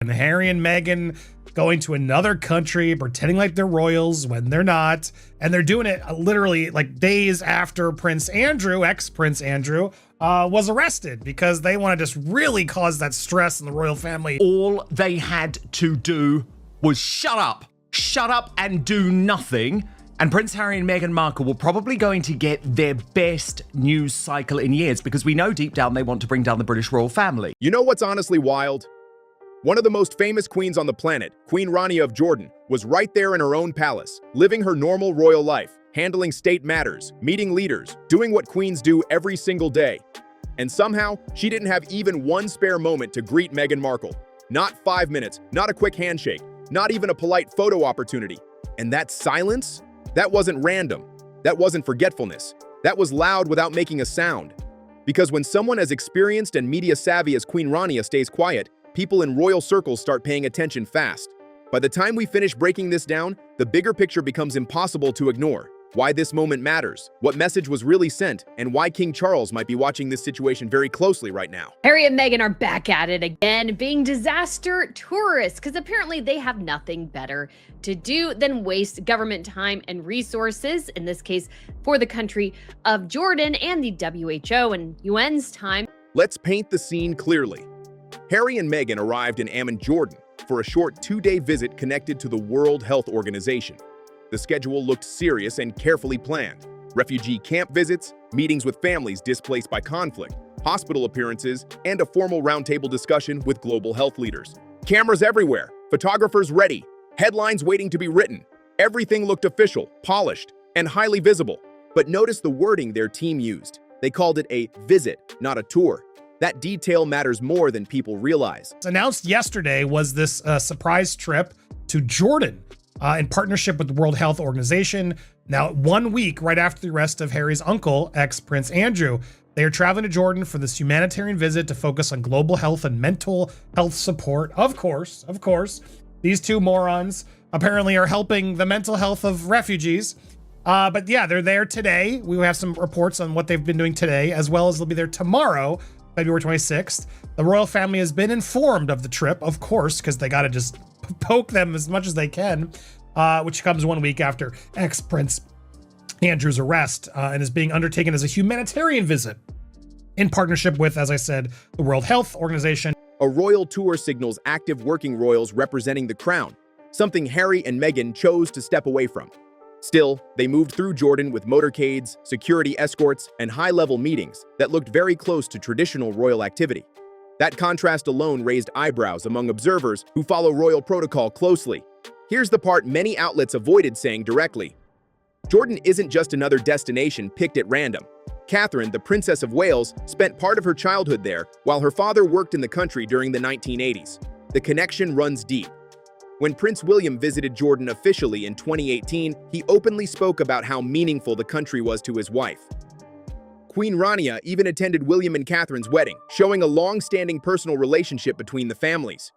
And Harry and Meghan going to another country, pretending like they're royals when they're not. And they're doing it literally like days after Prince Andrew, ex-Prince Andrew, was arrested because they want to just really cause that stress in the royal family. All they had to do was shut up and do nothing. And Prince Harry and Meghan Markle were probably going to get their best news cycle in years, because we know deep down they want to bring down the British royal family. You know what's honestly wild? One of the most famous queens on the planet, Queen Rania of Jordan, was right there in her own palace, living her normal royal life, handling state matters, meeting leaders, doing what queens do every single day. And somehow, she didn't have even one spare moment to greet Meghan Markle. Not 5 minutes, not a quick handshake, not even a polite photo opportunity. And that silence? That wasn't random. That wasn't forgetfulness. That was loud without making a sound. Because when someone as experienced and media savvy as Queen Rania stays quiet, people in royal circles start paying attention fast. By the time we finish breaking this down, the bigger picture becomes impossible to ignore. Why this moment matters, what message was really sent, and why King Charles might be watching this situation very closely right now. Harry and Meghan are back at it again, being disaster tourists, because apparently they have nothing better to do than waste government time and resources, in this case for the country of Jordan and the WHO and UN's time. Let's paint the scene clearly. Harry and Meghan arrived in Amman, Jordan, for a short 2-day visit connected to the World Health Organization. The schedule looked serious and carefully planned. Refugee camp visits, meetings with families displaced by conflict, hospital appearances, and a formal roundtable discussion with global health leaders. Cameras everywhere, photographers ready, headlines waiting to be written. Everything looked official, polished, and highly visible. But notice the wording their team used. They called it a visit, not a tour. That detail matters more than people realize. Announced yesterday was this surprise trip to Jordan in partnership with the World Health Organization. Now, 1 week right after the arrest of Harry's uncle, ex-Prince Andrew, they are traveling to Jordan for this humanitarian visit to focus on global health and mental health support. Of course, these two morons apparently are helping the mental health of refugees. But yeah, they're there today. We have some reports on what they've been doing today, as well as they'll be there tomorrow, February 26th. The royal family has been informed of the trip, of course, because they got to just poke them as much as they can, which comes 1 week after ex-Prince Andrew's arrest, and is being undertaken as a humanitarian visit in partnership with, as I said, the World Health Organization. A royal tour signals active working royals representing the crown, something Harry and Meghan chose to step away from. Still, they moved through Jordan with motorcades, security escorts, and high-level meetings that looked very close to traditional royal activity. That contrast alone raised eyebrows among observers who follow royal protocol closely. Here's the part many outlets avoided saying directly. Jordan isn't just another destination picked at random. Catherine, the Princess of Wales, spent part of her childhood there, while her father worked in the country during the 1980s. The connection runs deep. When Prince William visited Jordan officially in 2018, he openly spoke about how meaningful the country was to his wife. Queen Rania even attended William and Catherine's wedding, showing a long-standing personal relationship between the families.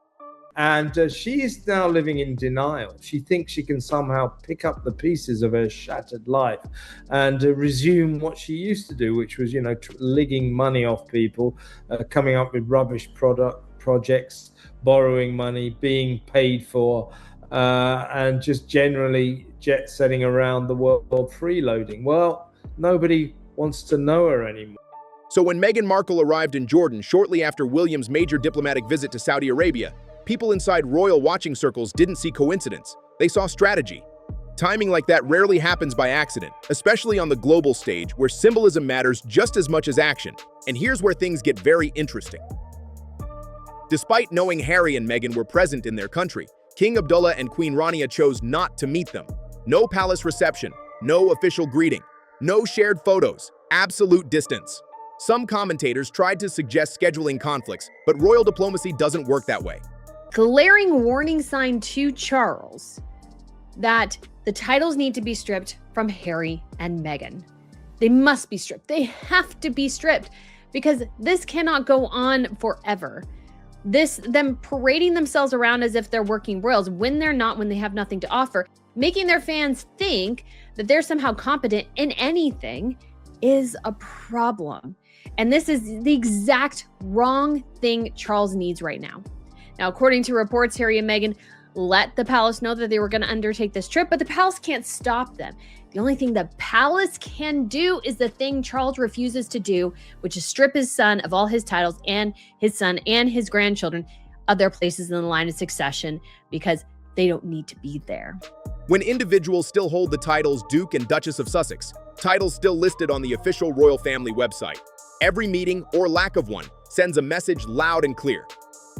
And she is now living in denial. She thinks she can somehow pick up the pieces of her shattered life and resume what she used to do, which was, ligging money off people, coming up with rubbish projects, borrowing money, being paid for, and just generally jet-setting around the world freeloading. Well, nobody wants to know her anymore. So when Meghan Markle arrived in Jordan shortly after William's major diplomatic visit to Saudi Arabia, people inside royal watching circles didn't see coincidence. They saw strategy. Timing like that rarely happens by accident, especially on the global stage where symbolism matters just as much as action. And here's where things get very interesting. Despite knowing Harry and Meghan were present in their country, King Abdullah and Queen Rania chose not to meet them. No palace reception, no official greeting, no shared photos, absolute distance. Some commentators tried to suggest scheduling conflicts, but royal diplomacy doesn't work that way. Glaring warning sign to Charles that the titles need to be stripped from Harry and Meghan. They must be stripped. They have to be stripped, because this cannot go on forever. Them parading themselves around as if they're working royals when they're not, when they have nothing to offer, making their fans think that they're somehow competent in anything, is a problem. And this is the exact wrong thing Charles needs right now. Now, according to reports, Harry and Meghan let the palace know that they were going to undertake this trip, but the palace can't stop them. The only thing the palace can do is the thing Charles refuses to do, which is strip his son of all his titles and his son and his grandchildren of their places in the line of succession because they don't need to be there. When individuals still hold the titles Duke and Duchess of Sussex, titles still listed on the official royal family website, every meeting, or lack of one, sends a message loud and clear.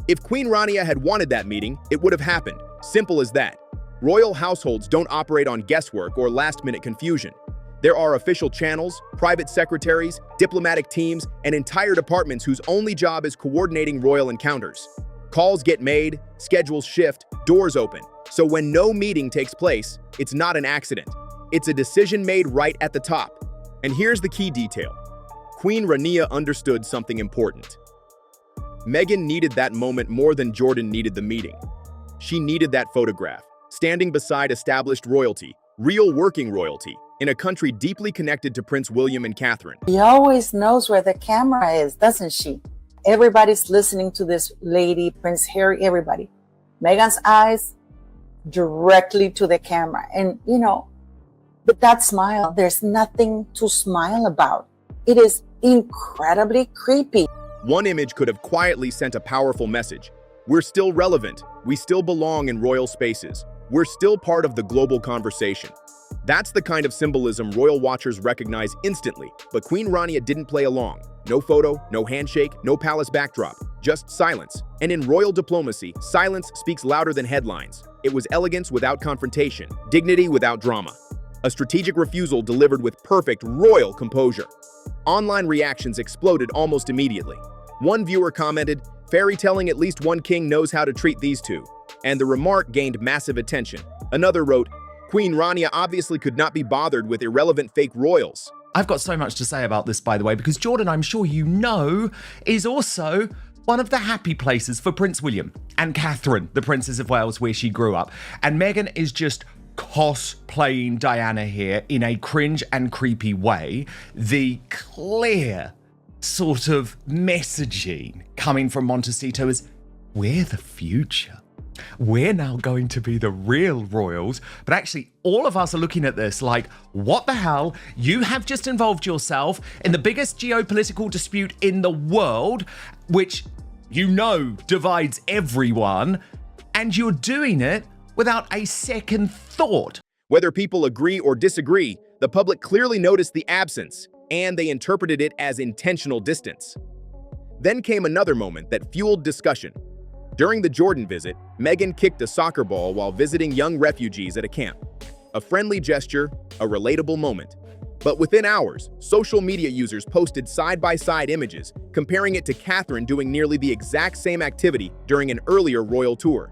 If Queen Rania had wanted that meeting, it would have happened. Simple as that. Royal households don't operate on guesswork or last-minute confusion. There are official channels, private secretaries, diplomatic teams, and entire departments whose only job is coordinating royal encounters. Calls get made, schedules shift, doors open. So when no meeting takes place, it's not an accident. It's a decision made right at the top. And here's the key detail. Queen Rania understood something important. Meghan needed that moment more than Jordan needed the meeting. She needed that photograph, standing beside established royalty, real working royalty, in a country deeply connected to Prince William and Catherine. She always knows where the camera is, doesn't she? Everybody's listening to this lady, Prince Harry, everybody. Meghan's eyes directly to the camera. And, but that smile, there's nothing to smile about. It is incredibly creepy. One image could have quietly sent a powerful message. We're still relevant. We still belong in royal spaces. We're still part of the global conversation. That's the kind of symbolism royal watchers recognize instantly, but Queen Rania didn't play along. No photo, no handshake, no palace backdrop, just silence. And in royal diplomacy, silence speaks louder than headlines. It was elegance without confrontation, dignity without drama. A strategic refusal delivered with perfect royal composure. Online reactions exploded almost immediately. One viewer commented, "Fairy telling at least one king knows how to treat these two." And the remark gained massive attention. Another wrote, "Queen Rania obviously could not be bothered with irrelevant fake royals." I've got so much to say about this, by the way, because Jordan, I'm sure you know, is also one of the happy places for Prince William and Catherine, the Princess of Wales, where she grew up. And Meghan is just cosplaying Diana here in a cringe and creepy way. The clear sort of messaging coming from Montecito is, we're the future. We're now going to be the real royals. But actually, all of us are looking at this like, what the hell? You have just involved yourself in the biggest geopolitical dispute in the world, which divides everyone, and you're doing it without a second thought. Whether people agree or disagree, the public clearly noticed the absence, and they interpreted it as intentional distance. Then came another moment that fueled discussion. During the Jordan visit, Meghan kicked a soccer ball while visiting young refugees at a camp. A friendly gesture, a relatable moment. But within hours, social media users posted side-by-side images, comparing it to Catherine doing nearly the exact same activity during an earlier royal tour.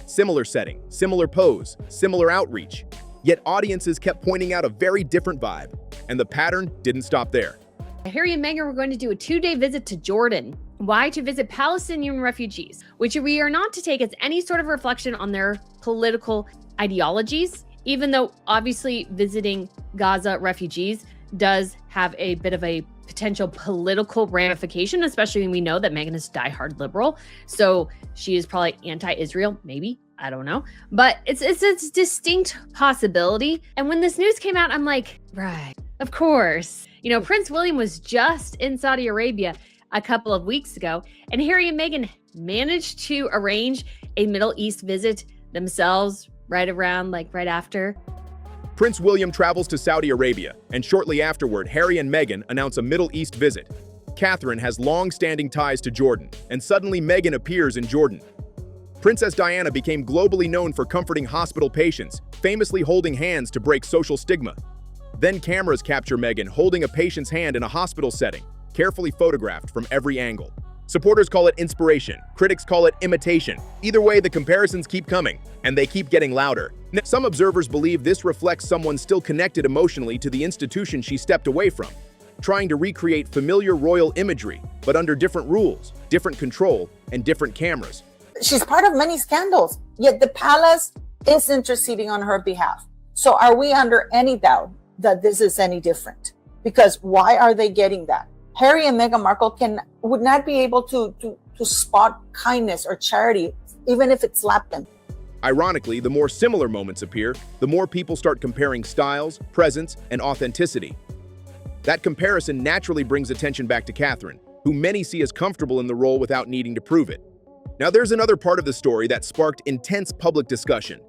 Similar setting, similar pose, similar outreach. Yet audiences kept pointing out a very different vibe, and the pattern didn't stop there. Harry and Meghan were going to do a 2-day visit to Jordan. Why? To visit Palestinian refugees, which we are not to take as any sort of reflection on their political ideologies, even though obviously visiting Gaza refugees does have a bit of a potential political ramification, especially when we know that Meghan is a diehard liberal. So she is probably anti-Israel, maybe. I don't know. But it's a distinct possibility. And when this news came out, I'm like, right, of course. Prince William was just in Saudi Arabia a couple of weeks ago, and Harry and Meghan managed to arrange a Middle East visit themselves right after. Prince William travels to Saudi Arabia, and shortly afterward, Harry and Meghan announce a Middle East visit. Catherine has long-standing ties to Jordan, and suddenly Meghan appears in Jordan. Princess Diana became globally known for comforting hospital patients, famously holding hands to break social stigma. Then cameras capture Meghan holding a patient's hand in a hospital setting, carefully photographed from every angle. Supporters call it inspiration, critics call it imitation. Either way, the comparisons keep coming, and they keep getting louder. Some observers believe this reflects someone still connected emotionally to the institution she stepped away from, trying to recreate familiar royal imagery, but under different rules, different control, and different cameras. She's part of many scandals, yet the palace is interceding on her behalf. So are we under any doubt that this is any different? Because why are they getting that? Harry and Meghan Markle would not be able to to spot kindness or charity, even if it slapped them. Ironically, the more similar moments appear, the more people start comparing styles, presence, and authenticity. That comparison naturally brings attention back to Catherine, who many see as comfortable in the role without needing to prove it. Now, there's another part of the story that sparked intense public discussion.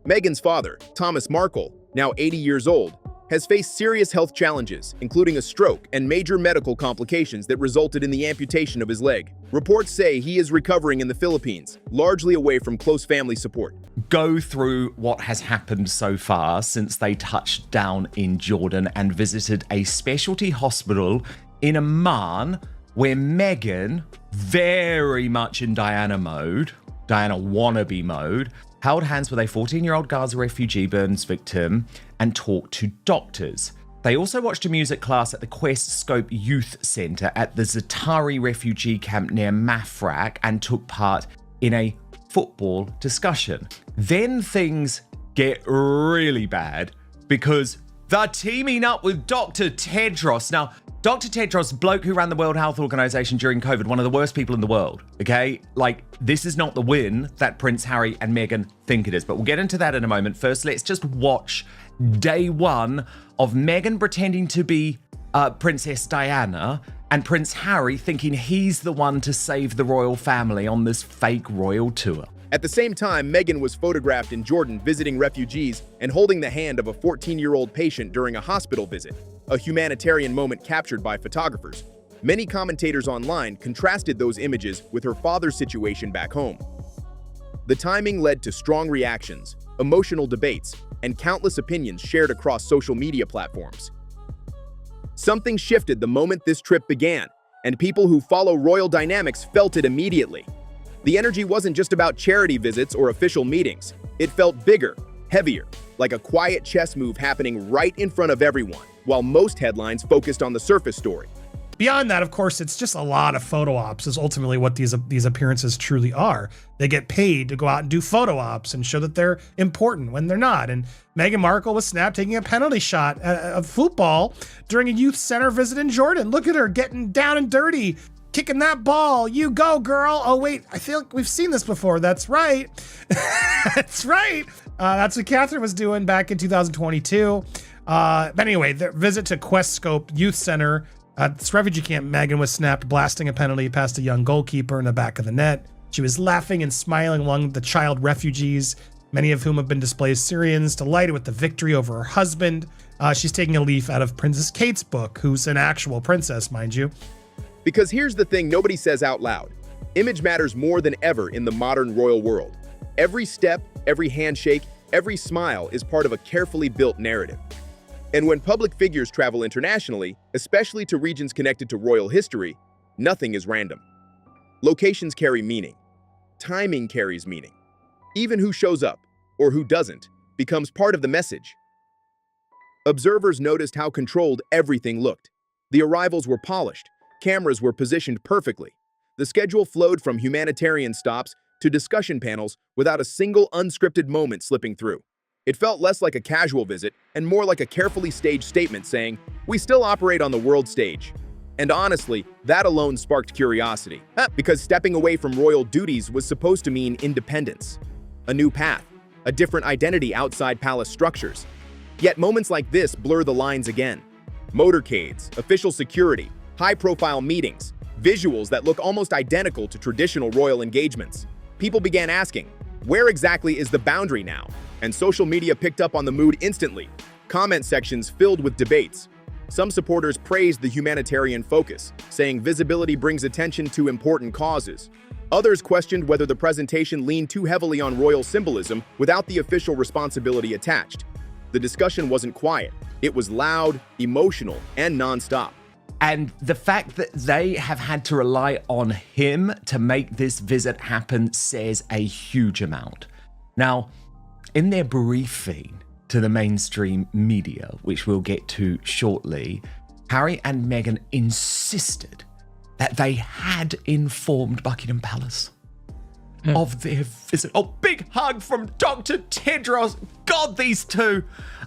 Meghan's father, Thomas Markle, now 80 years old, has faced serious health challenges, including a stroke and major medical complications that resulted in the amputation of his leg. Reports say he is recovering in the Philippines, largely away from close family support. Go through what has happened so far since they touched down in Jordan and visited a specialty hospital in Amman, where Meghan, very much in Diana wannabe mode, held hands with a 14-year-old Gaza refugee burns victim and talked to doctors. They also watched a music class at the Quest Scope Youth Centre at the Zatari refugee camp near Mafraq and took part in a football discussion. Then things get really bad because they're teaming up with Dr. Tedros. Now, Dr. Tedros, bloke who ran the World Health Organization during COVID, one of the worst people in the world, okay? Like, this is not the win that Prince Harry and Meghan think it is, but we'll get into that in a moment. First, let's just watch day one of Meghan pretending to be Princess Diana and Prince Harry thinking he's the one to save the royal family on this fake royal tour. At the same time, Meghan was photographed in Jordan visiting refugees and holding the hand of a 14-year-old patient during a hospital visit, a humanitarian moment captured by photographers. Many commentators online contrasted those images with her father's situation back home. The timing led to strong reactions, emotional debates, and countless opinions shared across social media platforms. Something shifted the moment this trip began, and people who follow royal dynamics felt it immediately. The energy wasn't just about charity visits or official meetings. It felt bigger, heavier, like a quiet chess move happening right in front of everyone, while most headlines focused on the surface story. Beyond that, of course, it's just a lot of photo ops is ultimately what these appearances truly are. They get paid to go out and do photo ops and show that they're important when they're not. And Meghan Markle was snapped taking a penalty shot of football during a youth center visit in Jordan. Look at her getting down and dirty, kicking that ball. You go, girl. Oh, wait, I feel like we've seen this before. That's right. That's right. That's what Catherine was doing back in 2022. But anyway, the visit to Quest Scope Youth Center at this refugee camp, Meghan was snapped blasting a penalty past a young goalkeeper in the back of the net. She was laughing and smiling along the child refugees, many of whom have been displaced Syrians, delighted with the victory over her husband. She's taking a leaf out of Princess Kate's book, who's an actual princess, mind you. Because here's the thing nobody says out loud. Image matters more than ever in the modern royal world. Every step, every handshake, every smile is part of a carefully built narrative. And when public figures travel internationally, especially to regions connected to royal history, nothing is random. Locations carry meaning. Timing carries meaning. Even who shows up, or who doesn't, becomes part of the message. Observers noticed how controlled everything looked. The arrivals were polished. Cameras were positioned perfectly. The schedule flowed from humanitarian stops to discussion panels without a single unscripted moment slipping through. It felt less like a casual visit and more like a carefully staged statement saying, "We still operate on the world stage." And honestly, that alone sparked curiosity, because stepping away from royal duties was supposed to mean independence, a new path, a different identity outside palace structures. Yet moments like this blur the lines again. Motorcades, official security, high-profile meetings, visuals that look almost identical to traditional royal engagements. People began asking, where exactly is the boundary now? And social media picked up on the mood instantly. Comment sections filled with debates. Some supporters praised the humanitarian focus, saying visibility brings attention to important causes. Others questioned whether the presentation leaned too heavily on royal symbolism without the official responsibility attached. The discussion wasn't quiet. It was loud, emotional, and nonstop. And the fact that they have had to rely on him to make this visit happen says a huge amount. Now, in their briefing to the mainstream media, which we'll get to shortly, Harry and Meghan insisted that they had informed Buckingham Palace of their visit. Oh, big hug from Dr. Tedros. God, these two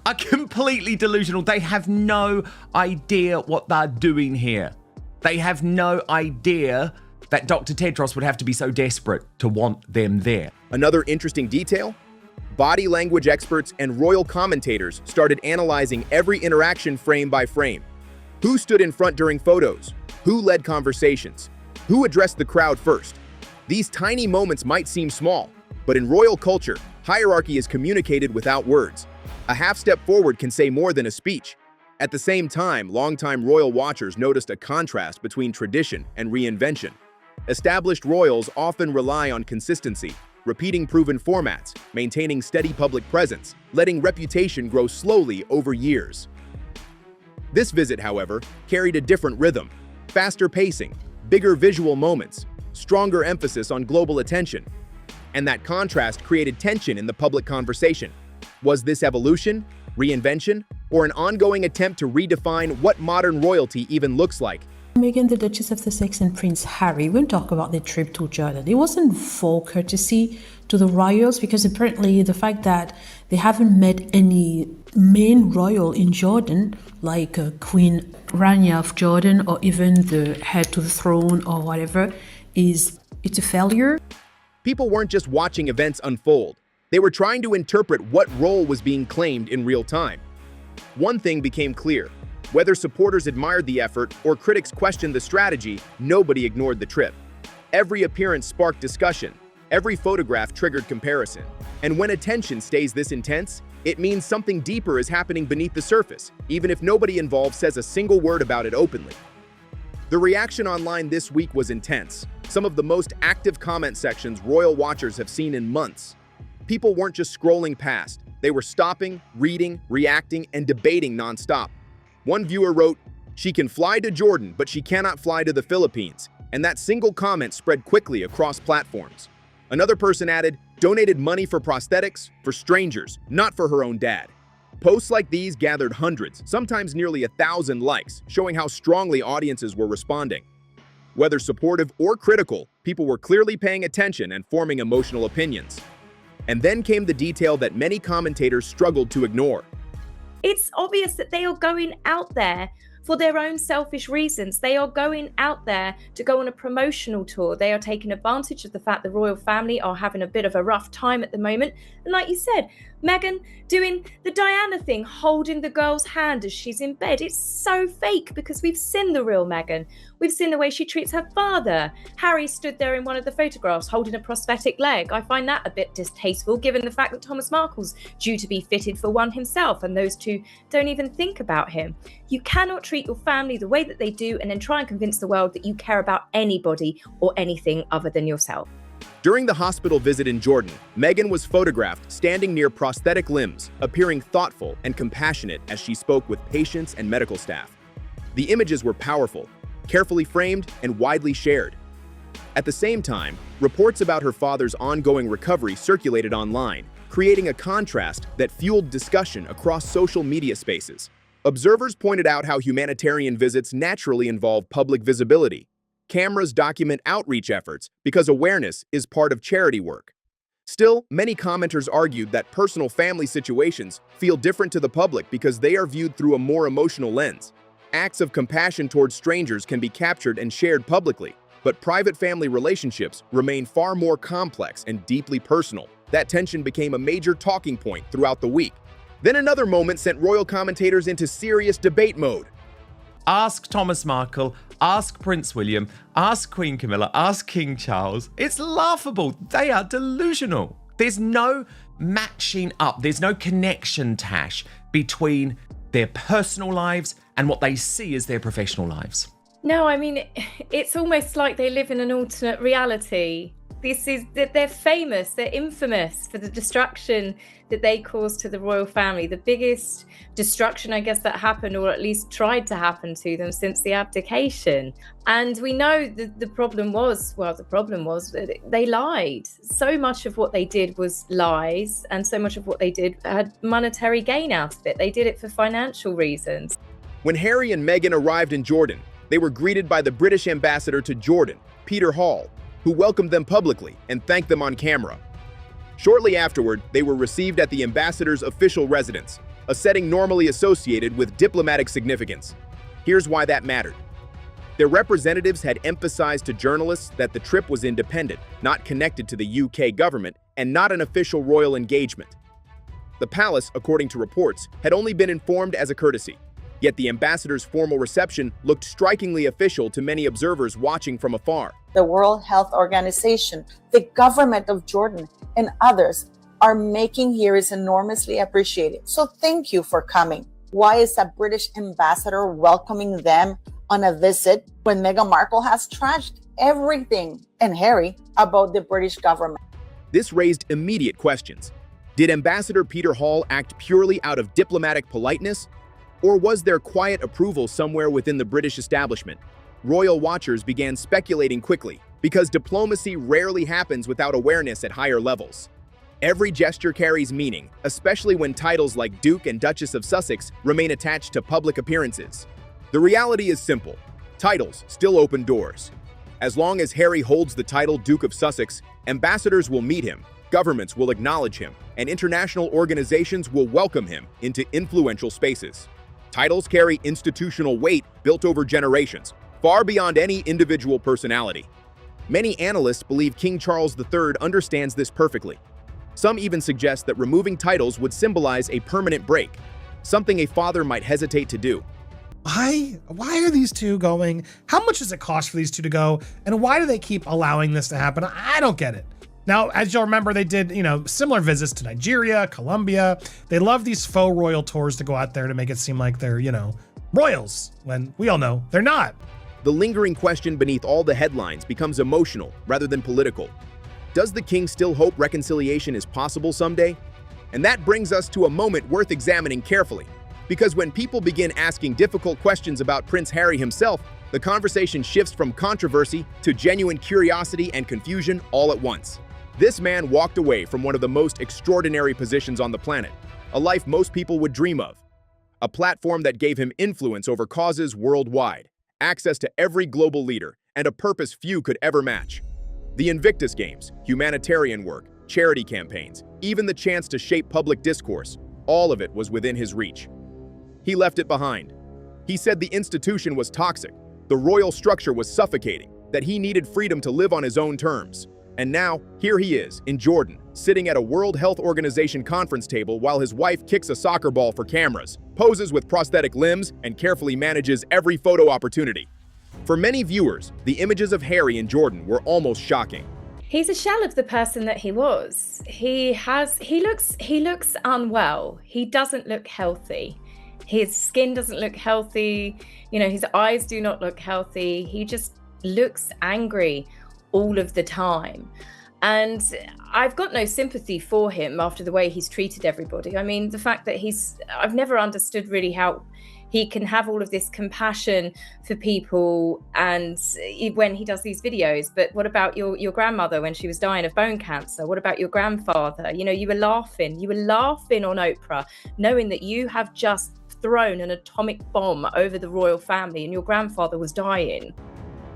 are completely delusional. They have no idea what they're doing here. They have no idea that Dr. Tedros would have to be so desperate to want them there. Another interesting detail? Body language experts and royal commentators started analyzing every interaction frame by frame. Who stood in front during photos? Who led conversations? Who addressed the crowd first? These tiny moments might seem small, but in royal culture, hierarchy is communicated without words. A half step forward can say more than a speech. At the same time, longtime royal watchers noticed a contrast between tradition and reinvention. Established royals often rely on consistency, repeating proven formats, maintaining steady public presence, letting reputation grow slowly over years. This visit, however, carried a different rhythm: faster pacing, bigger visual moments, stronger emphasis on global attention. And that contrast created tension in the public conversation. Was this evolution, reinvention, or an ongoing attempt to redefine what modern royalty even looks like? Meghan, the Duchess of Sussex, and Prince Harry, we'll talk about their trip to Jordan. It wasn't full courtesy to the royals, because apparently the fact that they haven't met any main royal in Jordan, like Queen Rania of Jordan, or even the heir to the throne or whatever, it's a failure. People weren't just watching events unfold. They were trying to interpret what role was being claimed in real time. One thing became clear. Whether supporters admired the effort or critics questioned the strategy, nobody ignored the trip. Every appearance sparked discussion. Every photograph triggered comparison. And when attention stays this intense, it means something deeper is happening beneath the surface, even if nobody involved says a single word about it openly. The reaction online this week was intense. Some of the most active comment sections royal watchers have seen in months. People weren't just scrolling past. They were stopping, reading, reacting, and debating nonstop. One viewer wrote, "She can fly to Jordan, but she cannot fly to the Philippines." And that single comment spread quickly across platforms. Another person added, "Donated money for prosthetics for strangers, not for her own dad." Posts like these gathered hundreds, sometimes nearly 1,000 likes, showing how strongly audiences were responding. Whether supportive or critical, people were clearly paying attention and forming emotional opinions. And then came the detail that many commentators struggled to ignore. It's obvious that they are going out there for their own selfish reasons. They are going out there to go on a promotional tour. They are taking advantage of the fact the royal family are having a bit of a rough time at the moment. And like you said, Meghan doing the Diana thing, holding the girl's hand as she's in bed. It's so fake because we've seen the real Meghan. We've seen the way she treats her father. Harry stood there in one of the photographs holding a prosthetic leg. I find that a bit distasteful given the fact that Thomas Markle's due to be fitted for one himself, and those two don't even think about him. You cannot treat your family the way that they do and then try and convince the world that you care about anybody or anything other than yourself. During the hospital visit in Jordan, Meghan was photographed standing near prosthetic limbs, appearing thoughtful and compassionate as she spoke with patients and medical staff. The images were powerful, carefully framed, and widely shared. At the same time, reports about her father's ongoing recovery circulated online, creating a contrast that fueled discussion across social media spaces. Observers pointed out how humanitarian visits naturally involve public visibility. Cameras document outreach efforts because awareness is part of charity work. Still, many commenters argued that personal family situations feel different to the public because they are viewed through a more emotional lens. Acts of compassion towards strangers can be captured and shared publicly, but private family relationships remain far more complex and deeply personal. That tension became a major talking point throughout the week. Then another moment sent royal commentators into serious debate mode. Ask Thomas Markle, ask Prince William, ask Queen Camilla, ask King Charles. It's laughable. They are delusional. There's no matching up. There's no connection, Tash, between their personal lives and what they see as their professional lives. No, I mean, it's almost like they live in an alternate reality. They're famous, they're infamous for the destruction that they caused to the royal family. The biggest destruction, I guess, that happened, or at least tried to happen to them since the abdication. And we know that the problem was that they lied. So much of what they did was lies, and so much of what they did had monetary gain out of it. They did it for financial reasons. When Harry and Meghan arrived in Jordan, they were greeted by the British ambassador to Jordan, Peter Hall, who welcomed them publicly and thanked them on camera. Shortly afterward, they were received at the ambassador's official residence, a setting normally associated with diplomatic significance. Here's why that mattered. Their representatives had emphasized to journalists that the trip was independent, not connected to the UK government, and not an official royal engagement. The palace, according to reports, had only been informed as a courtesy. Yet the ambassador's formal reception looked strikingly official to many observers watching from afar. The World Health Organization, the government of Jordan, and others are making here is enormously appreciated. So thank you for coming. Why is a British ambassador welcoming them on a visit when Meghan Markle has trashed everything, and Harry, about the British government? This raised immediate questions. Did Ambassador Peter Hall act purely out of diplomatic politeness? Or was there quiet approval somewhere within the British establishment? Royal watchers began speculating quickly, because diplomacy rarely happens without awareness at higher levels. Every gesture carries meaning, especially when titles like Duke and Duchess of Sussex remain attached to public appearances. The reality is simple. Titles still open doors. As long as Harry holds the title Duke of Sussex, ambassadors will meet him, governments will acknowledge him, and international organizations will welcome him into influential spaces. Titles carry institutional weight built over generations, far beyond any individual personality. Many analysts believe King Charles III understands this perfectly. Some even suggest that removing titles would symbolize a permanent break, something a father might hesitate to do. Why are these two going? How much does it cost for these two to go? And why do they keep allowing this to happen? I don't get it. Now, as you'll remember, they did, similar visits to Nigeria, Colombia. They love these faux royal tours to go out there to make it seem like they're, royals, when we all know they're not. The lingering question beneath all the headlines becomes emotional rather than political. Does the king still hope reconciliation is possible someday? And that brings us to a moment worth examining carefully. Because when people begin asking difficult questions about Prince Harry himself, the conversation shifts from controversy to genuine curiosity and confusion all at once. This man walked away from one of the most extraordinary positions on the planet, a life most people would dream of. A platform that gave him influence over causes worldwide, access to every global leader, and a purpose few could ever match. The Invictus Games, humanitarian work, charity campaigns, even the chance to shape public discourse, all of it was within his reach. He left it behind. He said the institution was toxic, the royal structure was suffocating, that he needed freedom to live on his own terms. And now, here he is, in Jordan, sitting at a World Health Organization conference table while his wife kicks a soccer ball for cameras, poses with prosthetic limbs, and carefully manages every photo opportunity. For many viewers, the images of Harry in Jordan were almost shocking. He's a shell of the person that he was. He looks unwell. He doesn't look healthy. His skin doesn't look healthy. His eyes do not look healthy. He just looks angry all of the time. And I've got no sympathy for him after the way he's treated everybody. I mean, the fact that I've never understood really how he can have all of this compassion for people and when he does these videos. But what about your grandmother when she was dying of bone cancer? What about your grandfather? You were laughing on Oprah, knowing that you have just thrown an atomic bomb over the royal family and your grandfather was dying.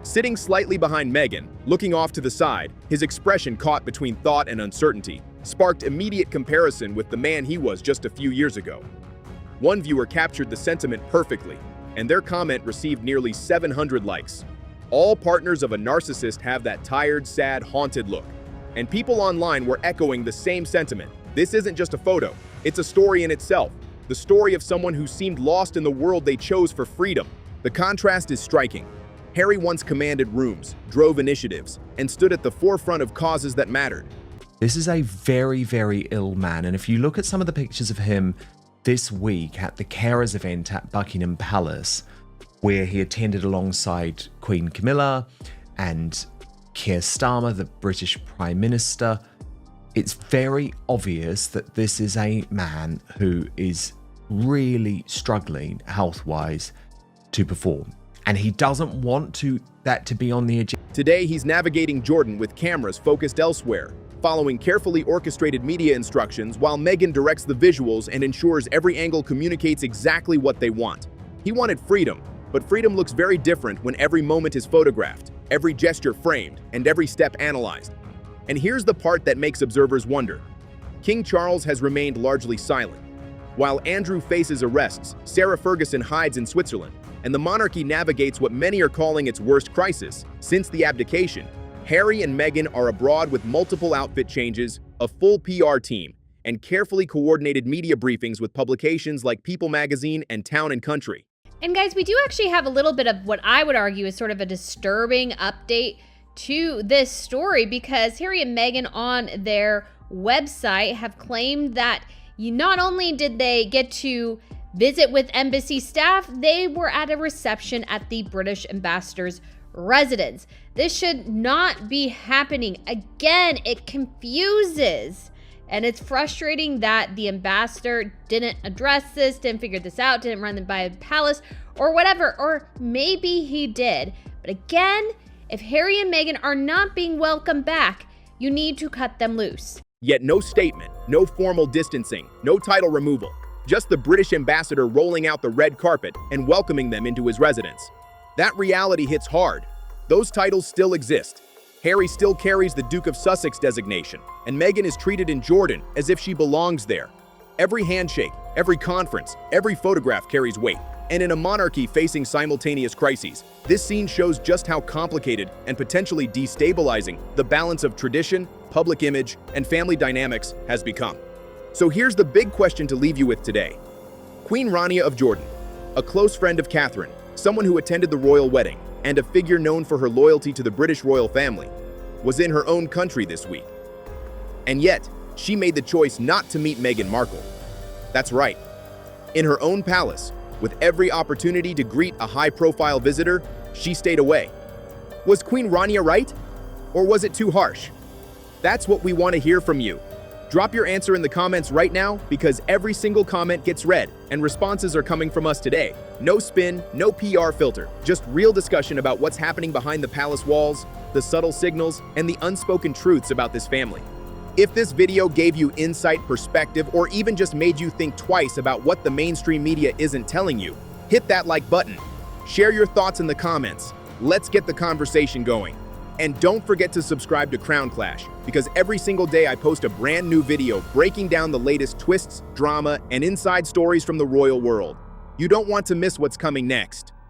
Sitting slightly behind Meghan, looking off to the side, his expression caught between thought and uncertainty, sparked immediate comparison with the man he was just a few years ago. One viewer captured the sentiment perfectly, and their comment received nearly 700 likes. All partners of a narcissist have that tired, sad, haunted look. And people online were echoing the same sentiment. This isn't just a photo, it's a story in itself. The story of someone who seemed lost in the world they chose for freedom. The contrast is striking. Harry once commanded rooms, drove initiatives, and stood at the forefront of causes that mattered. This is a very, very ill man, and if you look at some of the pictures of him this week at the Carers event at Buckingham Palace, where he attended alongside Queen Camilla and Keir Starmer, the British Prime Minister, it's very obvious that this is a man who is really struggling health-wise to perform. And he doesn't want that to be on the agenda. Today, he's navigating Jordan with cameras focused elsewhere, following carefully orchestrated media instructions while Meghan directs the visuals and ensures every angle communicates exactly what they want. He wanted freedom, but freedom looks very different when every moment is photographed, every gesture framed, and every step analyzed. And here's the part that makes observers wonder. King Charles has remained largely silent. While Andrew faces arrests, Sarah Ferguson hides in Switzerland, and the monarchy navigates what many are calling its worst crisis. Since the abdication, Harry and Meghan are abroad with multiple outfit changes, a full PR team, and carefully coordinated media briefings with publications like People magazine and Town and Country. And guys, we do actually have a little bit of what I would argue is sort of a disturbing update to this story, because Harry and Meghan on their website have claimed that not only did they get to visit with embassy staff, they were at a reception at the British ambassador's residence. This should not be happening. Again, it confuses. And it's frustrating that the ambassador didn't address this, didn't figure this out, didn't run them by a palace or whatever, or maybe he did. But again, if Harry and Meghan are not being welcomed back, you need to cut them loose. Yet no statement, no formal distancing, no title removal, just the British ambassador rolling out the red carpet and welcoming them into his residence. That reality hits hard. Those titles still exist. Harry still carries the Duke of Sussex designation, and Meghan is treated in Jordan as if she belongs there. Every handshake, every conference, every photograph carries weight. And in a monarchy facing simultaneous crises, this scene shows just how complicated and potentially destabilizing the balance of tradition, public image, and family dynamics has become. So here's the big question to leave you with today. Queen Rania of Jordan, a close friend of Catherine, someone who attended the royal wedding, and a figure known for her loyalty to the British royal family, was in her own country this week. And yet, she made the choice not to meet Meghan Markle. That's right. In her own palace, with every opportunity to greet a high-profile visitor, she stayed away. Was Queen Rania right? Or was it too harsh? That's what we want to hear from you. Drop your answer in the comments right now, because every single comment gets read and responses are coming from us today. No spin, no PR filter, just real discussion about what's happening behind the palace walls, the subtle signals, and the unspoken truths about this family. If this video gave you insight, perspective, or even just made you think twice about what the mainstream media isn't telling you, hit that like button. Share your thoughts in the comments. Let's get the conversation going. And don't forget to subscribe to Crown Clash, because every single day I post a brand new video breaking down the latest twists, drama, and inside stories from the royal world. You don't want to miss what's coming next.